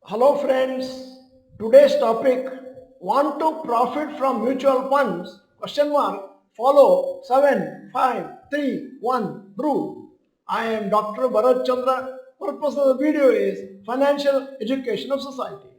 Hello friends, today's topic, want to profit from mutual funds? Question mark, follow 7, 5, 3, 1 rule. I am Dr. Bharath Chandra. Purpose of the video is financial education of society.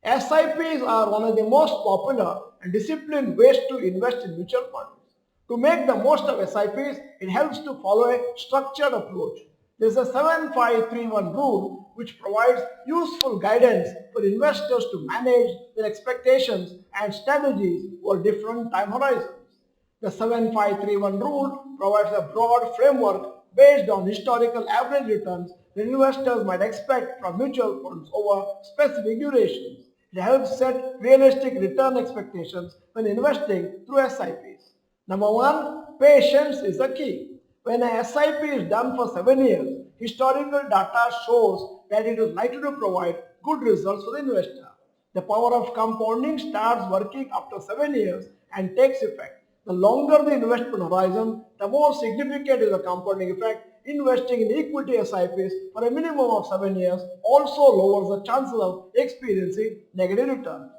SIPs are one of the most popular and disciplined ways to invest in mutual funds. To make the most of SIPs, it helps to follow a structured approach. There is a 7531 rule which provides useful guidance for investors to manage their expectations and strategies over different time horizons. The 7531 rule provides a broad framework based on historical average returns that investors might expect from mutual funds over specific durations. It helps set realistic return expectations when investing through SIPs. Number one, patience is the key. When a SIP is done for 7 years, historical data shows that it is likely to provide good results for the investor. The power of compounding starts working after 7 years and takes effect. The longer the investment horizon, the more significant is the compounding effect. Investing in equity SIPs for a minimum of 7 years also lowers the chances of experiencing negative returns.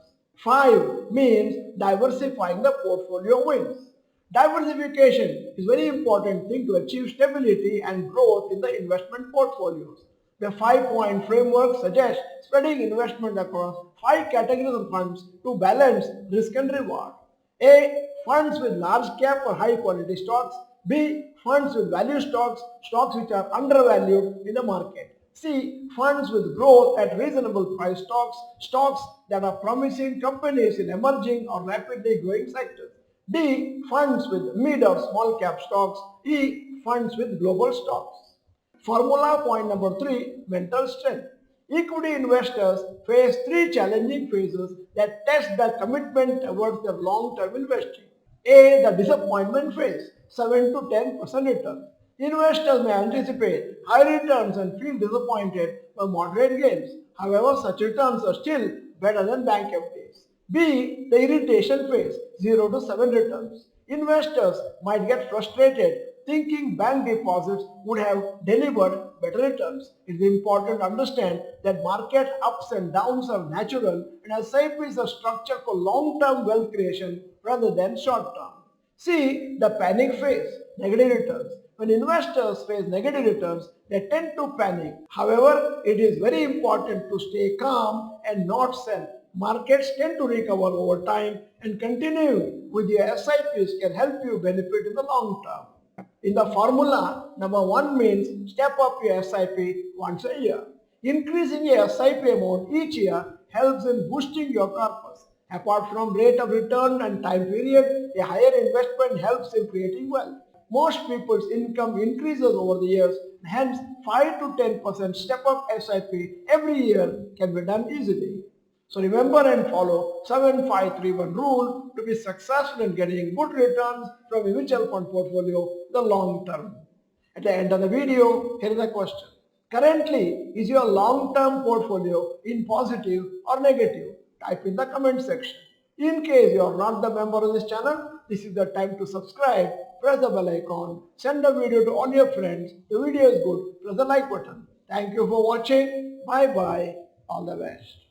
5 means diversifying the portfolio wins. Diversification is a very important thing to achieve stability and growth in the investment portfolios. The 5-point framework suggests spreading investment across 5 categories of funds to balance risk and reward. A. Funds with large cap or high quality stocks. B. Funds with value stocks, stocks which are undervalued in the market. C. Funds with growth at reasonable price stocks, stocks that are promising companies in emerging or rapidly growing sectors. D. Funds with mid or small cap stocks. E. Funds with global stocks. Formula point number 3, mental strength. Equity investors face 3 challenging phases that test their commitment towards their long-term investing. A. The disappointment phase, 7 to 10% return. Investors may anticipate high returns and feel disappointed by moderate gains. However, such returns are still better than bank FDs. B. The irritation phase, 0 to 7 returns. Investors might get frustrated thinking bank deposits would have delivered better returns. It is important to understand that market ups and downs are natural and SIPs are structured for long-term wealth creation rather than short-term. C. The panic phase, negative returns. When investors face negative returns, they tend to panic. However, it is very important to stay calm and not sell. Markets tend to recover over time, and continuing with your SIPs can help you benefit in the long term. In the formula, number 1 means step up your SIP once a year. Increasing your SIP amount each year helps in boosting your corpus. Apart from rate of return and time period, a higher investment helps in creating wealth. Most people's income increases over the years, hence 5 to 10% step up SIP every year can be done easily. So remember and follow 7531 rule to be successful in getting good returns from a mutual fund portfolio in the long term. At the end of the video, here is a question. Currently, is your long-term portfolio in positive or negative? Type in the comment section. In case you are not the member of this channel, this is the time to subscribe, press the bell icon, send the video to all your friends. The video is good, press the like button. Thank you for watching. Bye bye. All the best.